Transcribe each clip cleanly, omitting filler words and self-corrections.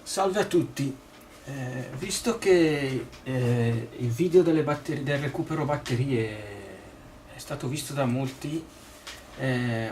Salve a tutti. Visto che il video del recupero batterie è stato visto da molti,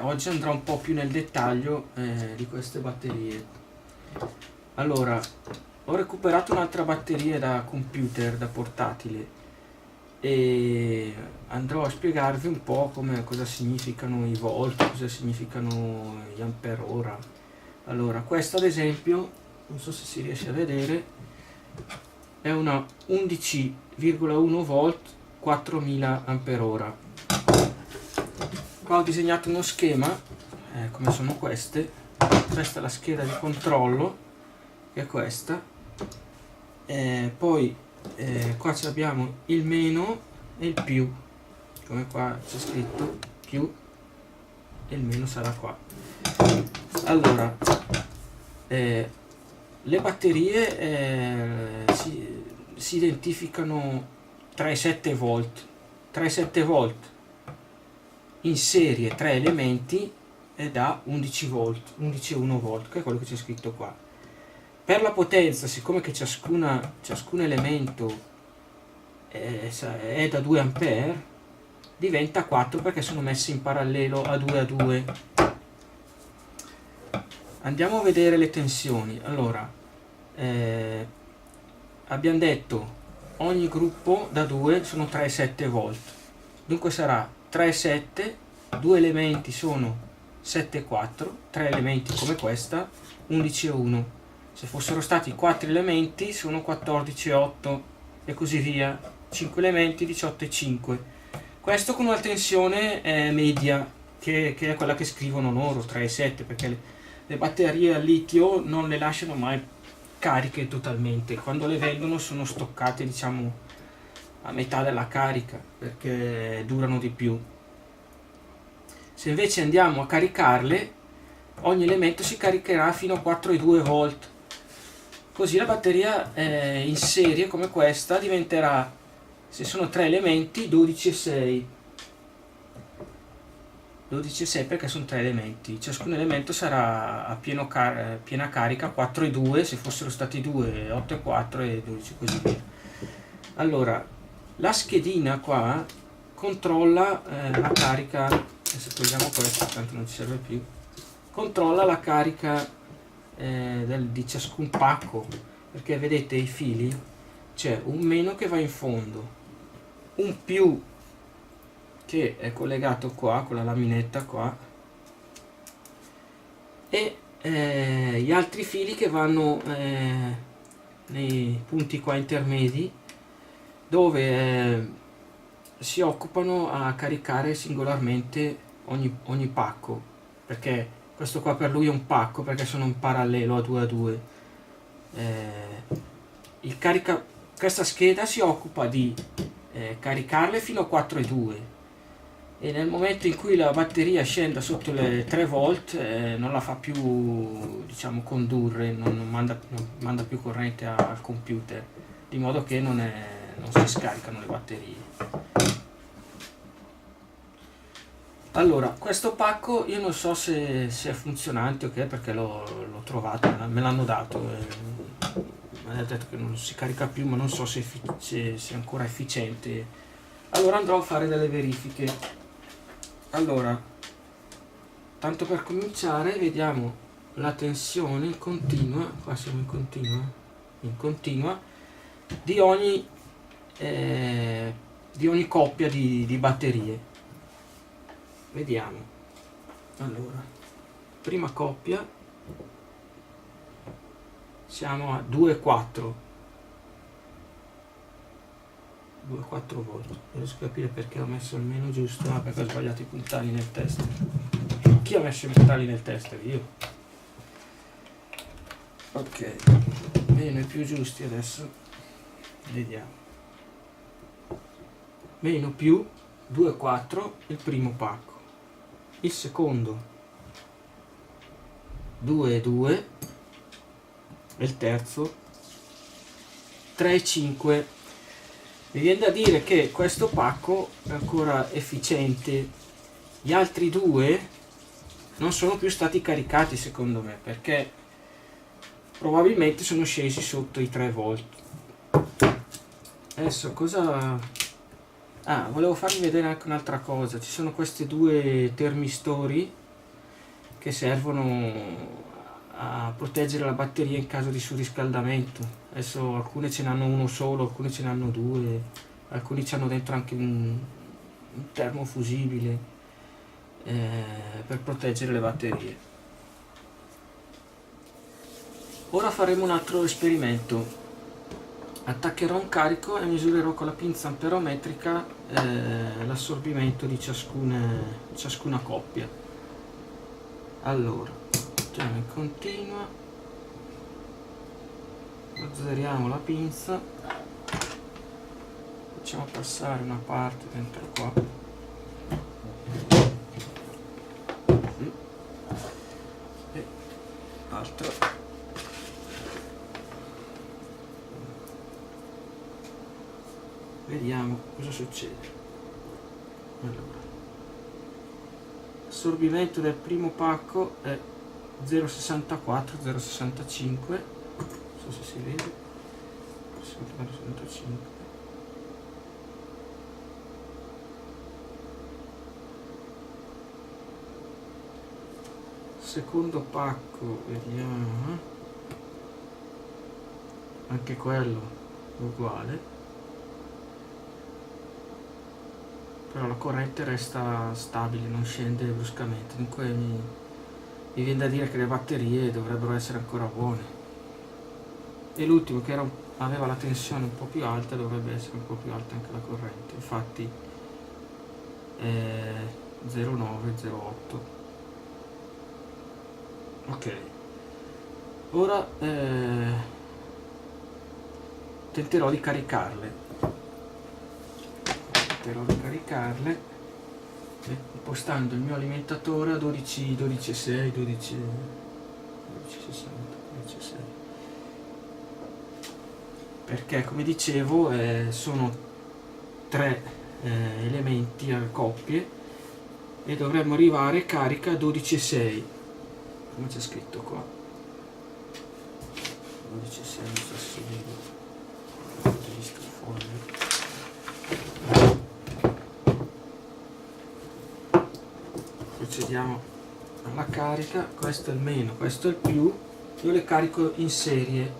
oggi andrò un po' più nel dettaglio di queste batterie. Allora, ho recuperato un'altra batteria da computer, da portatile, e andrò a spiegarvi un po' cosa significano i volt, cosa significano gli ampere ora. Allora, questa ad esempio, non so se si riesce a vedere, è una 11,1 volt 4000 ampere ora. Qua ho disegnato uno schema, come sono queste. Questa è la scheda di controllo, che è questa. Poi qua abbiamo il meno e il più, come qua c'è scritto più, e il meno sarà qua. Allora, le batterie si identificano tra i 7 volt. Tra i 7 volt in serie 3 elementi e da 11 volt, 11,1 volt, che è quello che c'è scritto qua. Per la potenza, siccome che ciascun elemento è da 2 ampere, diventa 4 perché sono messi in parallelo a 2 a 2. Andiamo a vedere le tensioni. Allora, abbiamo detto ogni gruppo da 2 sono 3,7 volt, dunque sarà 3,7, 2 elementi sono 7,4, 3 elementi come questa 11,1. Se fossero stati 4 elementi sono 14,8 e così via, 5 elementi 18,5. Questo con una tensione media, che è quella che scrivono loro, 3,7, perché le batterie al litio non le lasciano mai cariche totalmente. Quando le vendono sono stoccate, diciamo, a metà della carica, perché durano di più. Se invece andiamo a caricarle, ogni elemento si caricherà fino a 4,2 volt. Così la batteria in serie come questa diventerà, se sono 3 elementi, 12,6. 12,6 perché sono 3 elementi. Ciascun elemento sarà a piena carica, 4,2, se fossero stati 2, 8,4 e 12, così via. Allora, la schedina qua controlla la carica. Adesso togliamo questo, tanto non ci serve più. Controlla la carica di ciascun pacco, perché vedete i fili, c'è un meno che va in fondo, un più che è collegato qua con la laminetta qua, e gli altri fili che vanno nei punti qua intermedi, dove si occupano a caricare singolarmente ogni pacco, perché questo qua per lui è un pacco perché sono in parallelo a 2 a 2. Questa scheda si occupa di caricarle fino a 4,2, e nel momento in cui la batteria scenda sotto le 3 volt non la fa più, diciamo, condurre, non manda più corrente al computer, di modo che non si scaricano le batterie. Allora, questo pacco io non so se è funzionante o che, perché l'ho trovato, me l'hanno dato, mi hanno detto che non si carica più, ma non so se è ancora efficiente. Allora andrò a fare delle verifiche. Allora, tanto per cominciare, vediamo la tensione continua. Qua siamo in continua di ogni coppia di batterie. Vediamo. Allora, prima coppia, siamo a 2,4 volt. Non riesco a capire perché ho messo il meno giusto, perché ho sbagliato i puntali nel test. Chi ha messo i puntali nel test? Io. Ok, meno e più giusti adesso. Vediamo. Meno più 2,4 il primo pacco, il secondo 2,2 e il terzo 3,5. Mi viene da dire che questo pacco è ancora efficiente. Gli altri due non sono più stati caricati, secondo me, perché probabilmente sono scesi sotto i 3 volt. Adesso cosa... volevo farvi vedere anche un'altra cosa. Ci sono questi due termistori che servono a proteggere la batteria in caso di surriscaldamento. Adesso alcune ce n'hanno uno solo, alcune ce n'hanno due, alcuni ci hanno dentro anche un termofusibile per proteggere le batterie. Ora faremo un altro esperimento. Attaccherò un carico e misurerò con la pinza amperometrica l'assorbimento di ciascuna coppia. Allora, mettiamo in continua, azzeriamo la pinza, facciamo passare una parte dentro qua e l'altra. Vediamo cosa succede. Allora, l'assorbimento del primo pacco è 0,64, 0,65, non so se si vede, 0,65. Secondo pacco, vediamo, anche quello uguale. Però la corrente resta stabile, non scende bruscamente, dunque mi viene da dire che le batterie dovrebbero essere ancora buone. E l'ultimo, che aveva la tensione un po' più alta, dovrebbe essere un po' più alta anche la corrente, infatti è 0,908. Ok, ora tenterò di caricarle. Impostando il mio alimentatore a 12,6, 12,60, 12,6, perché come dicevo sono 3 elementi a coppie e dovremmo arrivare carica a 12,6, come c'è scritto qua, 12,6, non so se si vede, ho visto il foglio. Procediamo alla carica. Questo è il meno, questo è il più. Io le carico in serie.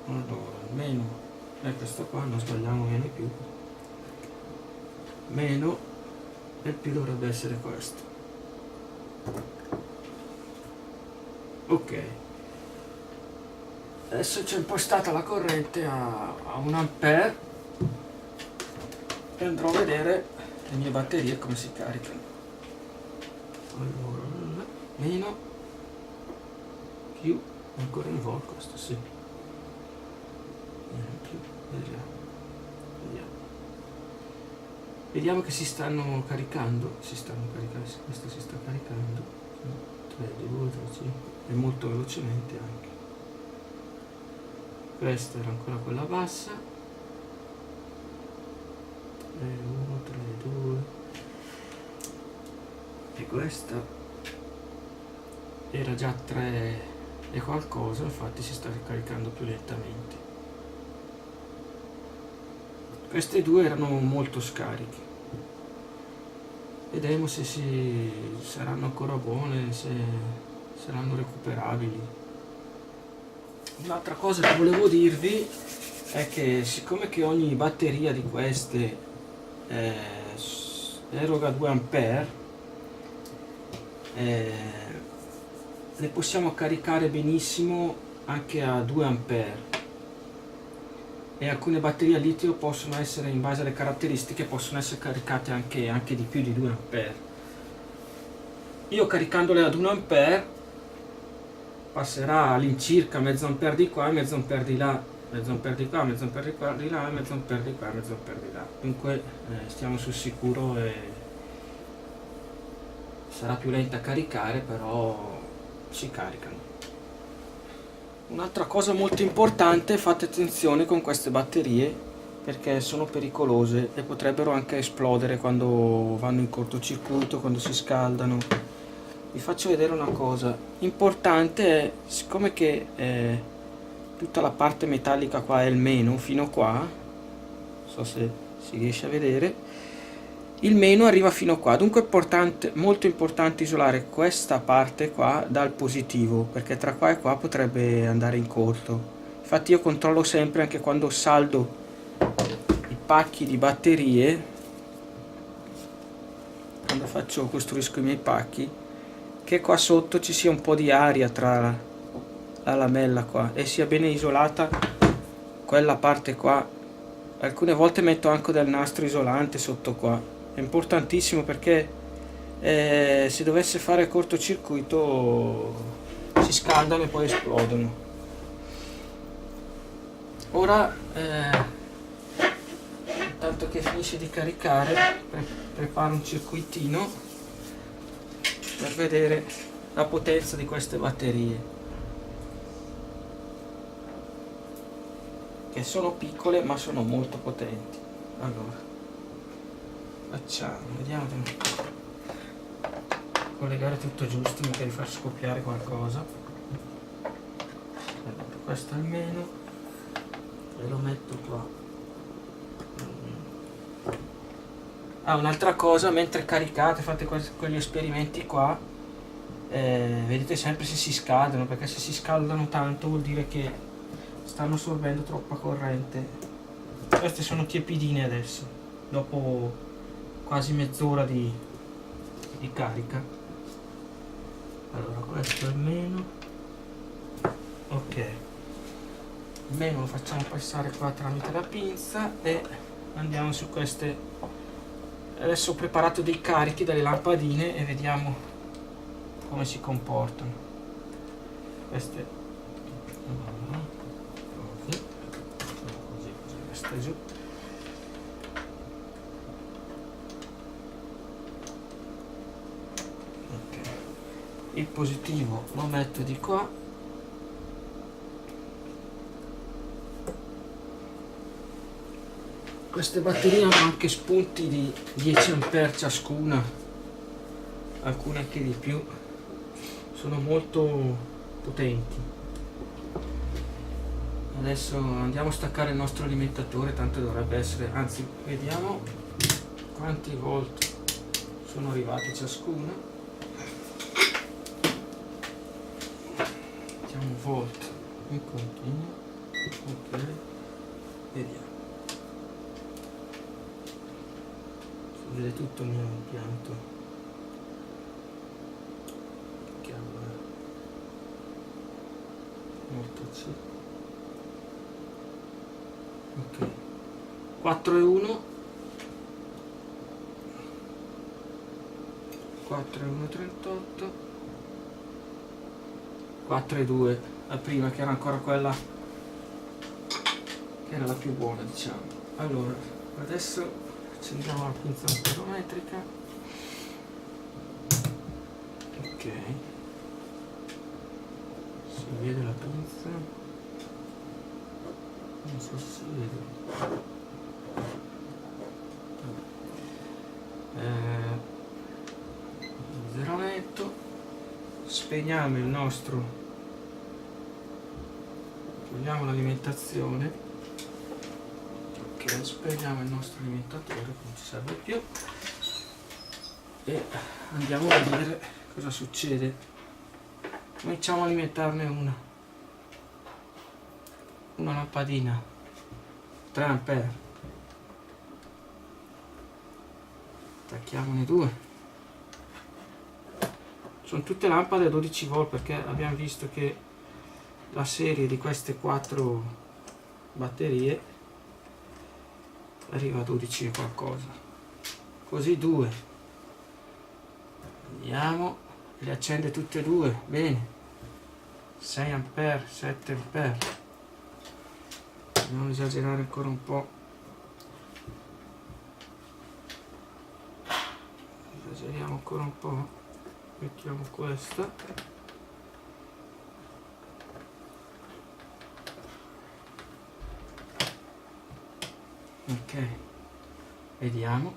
Allora, il meno è questo qua, non sbagliamo, meno e più. Meno e il più dovrebbe essere questo. Ok. Adesso c'è impostata la corrente a 1 ampere e andrò a vedere le mie batterie come si caricano. Allora, meno, più, ancora un volt, questo sì, più, vediamo che si stanno caricando, questa si sta caricando, 3, 2, 3, 5, e molto velocemente anche. Questa era ancora quella bassa, 3, 1, 3, 2, e questa era già 3 e qualcosa, infatti si sta ricaricando più lentamente. Queste due erano molto scariche, vedremo se saranno ancora buone, se saranno recuperabili. Un'altra cosa che volevo dirvi è che siccome che ogni batteria di queste eroga 2 ampere, le possiamo caricare benissimo anche a 2 ampere, e alcune batterie a litio possono essere, in base alle caratteristiche, possono essere caricate anche di più di 2 ampere. Io caricandole ad 1 ampere passerà all'incirca mezzo ampere di qua e mezzo ampere di là, mezzo ampere di qua, mezzo ampere di qua, di là, mezzo ampere di qua, mezzo ampere di là. Dunque stiamo sul sicuro e sarà più lenta a caricare, però si caricano. Un'altra cosa molto importante, fate attenzione con queste batterie perché sono pericolose e potrebbero anche esplodere quando vanno in cortocircuito, quando si scaldano. vi faccio vedere una cosa importante. È, siccome che tutta la parte metallica qua è il meno fino qua, non so se si riesce a vedere, il meno arriva fino qua, dunque è importante, molto importante isolare questa parte qua dal positivo, perché tra qua e qua potrebbe andare in corto. Infatti io controllo sempre, anche quando saldo i pacchi di batterie, quando costruisco i miei pacchi, che qua sotto ci sia un po' di aria tra la lamella qua e sia bene isolata quella parte qua. Alcune volte metto anche del nastro isolante sotto qua, è importantissimo, perché se dovesse fare cortocircuito si scaldano e poi esplodono. Ora intanto che finisce di caricare preparo un circuitino per vedere la potenza di queste batterie, che sono piccole ma sono molto potenti. Allora vediamo di collegare tutto giusto, mica di far scoppiare qualcosa. Allora, questo almeno, e lo metto qua. Un'altra cosa, mentre caricate, fate quegli esperimenti qua, vedete sempre se si scaldano, perché se si scaldano tanto vuol dire che stanno assorbendo troppa corrente. Queste sono tiepidine adesso, dopo quasi mezz'ora di carica. Allora questo è il meno, ok, il meno lo facciamo passare qua tramite la pinza e andiamo su queste. Adesso ho preparato dei carichi dalle lampadine e vediamo come si comportano. Queste così, questa è giù. Ok, il positivo lo metto di qua. Queste batterie hanno anche spunti di 10 A ciascuna, alcune anche di più, sono molto potenti. Adesso andiamo a staccare il nostro alimentatore, tanto dovrebbe essere, anzi vediamo quanti volt sono arrivati ciascuna. Mettiamo volt in continuo, ok, vediamo. Vede tutto il mio impianto. Che allora molto C. Ok, 4,1, 4,138, 4,2, la prima che era ancora quella che era la più buona, diciamo. Allora adesso accendiamo la pinza amperometrica. Ok, si vede la pinza, non so se si vede. Zero netto. Spegniamo il nostro, togliamo l'alimentazione. Ok, spegniamo il nostro alimentatore, non ci serve più, e andiamo a vedere cosa succede. Cominciamo a alimentarne una lampadina 3 ampere, attacchiamone due. Sono tutte lampade a 12 volt, perché abbiamo visto che la serie di queste 4 batterie arriva a 12 e qualcosa. Così due, andiamo, le accende tutte e due, bene, 6 ampere, 7 ampere, non esagerare ancora un po', esageriamo ancora un po', mettiamo questa, ok, vediamo,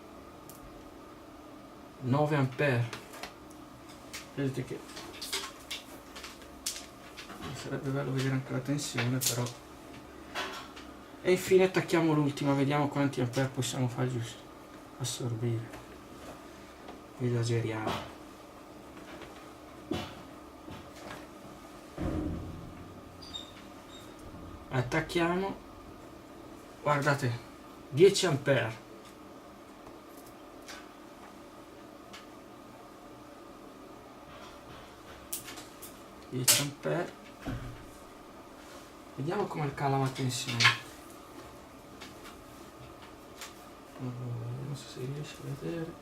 9 ampere, vedete che sarebbe bello vedere anche la tensione, però. E infine attacchiamo l'ultima, vediamo quanti ampere possiamo far giusto assorbire. Esageriamo. Attacchiamo, guardate, 10 ampere. Vediamo come cala la tensione. Non so se riesci a vedere.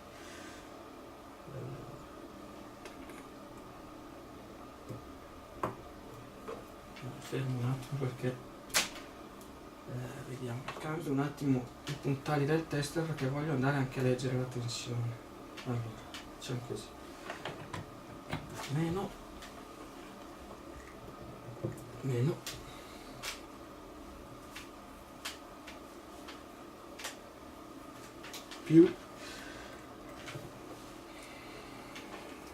Fermo un attimo perché vediamo, cambio un attimo i puntali del tester perché voglio andare anche a leggere la tensione. Allora, facciamo così, meno più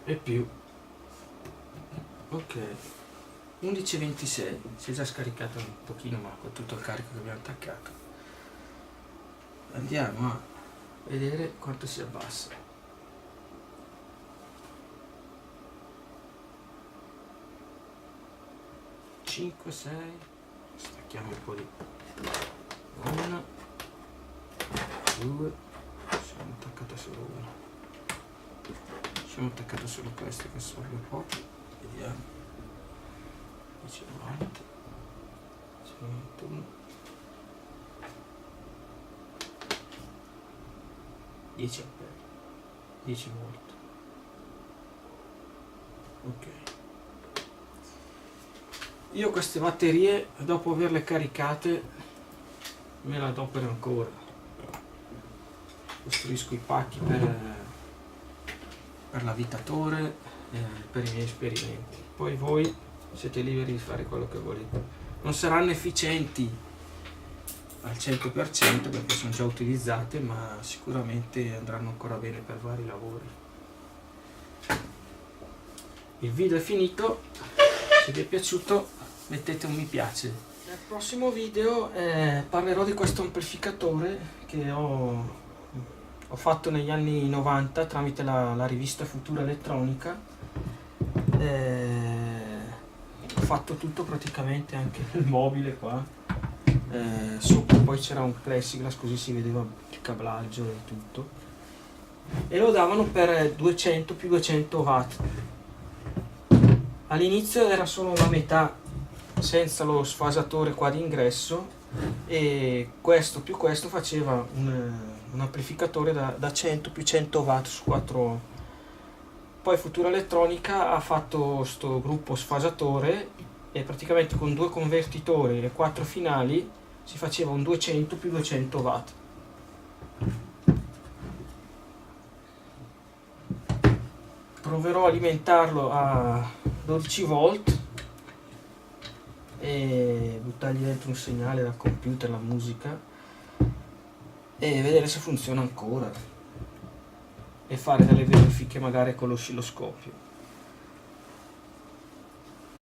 e più. Ok, 11,26, si è già scaricato un pochino, ma con tutto il carico che abbiamo attaccato andiamo a vedere quanto si abbassa. 5, 6, stacchiamo un po' di 1, 2, siamo attaccata solo una, siamo attaccata solo questo che assorbe poco, vediamo, 10,90, 10,91, 10 ampere, 10 volt. Ok, io queste batterie dopo averle caricate me la adopero ancora, costruisco i pacchi per l'avvitatore, per i miei esperimenti, poi voi siete liberi di fare quello che volete. Non saranno efficienti al 100% perché sono già utilizzate, ma sicuramente andranno ancora bene per vari lavori. Il video è finito, se vi è piaciuto mettete un mi piace. Nel prossimo video parlerò di questo amplificatore che ho fatto negli anni 90 tramite la rivista Futura Elettronica. Ho fatto tutto praticamente, anche il mobile qua, sopra poi c'era un plexiglass così si vedeva il cablaggio e tutto, e lo davano per 200 più 200 watt. All'inizio era solo la metà senza lo sfasatore qua d'ingresso, e questo più questo faceva un amplificatore da 100 più 100 watt su 4. Poi Futura Elettronica ha fatto sto gruppo sfasatore e praticamente con 2 convertitori e 4 finali si faceva un 200 più 200 watt. Proverò a alimentarlo a 12 volt e buttargli dentro un segnale dal computer, la musica, e vedere se funziona ancora e fare delle verifiche magari con l'oscilloscopio.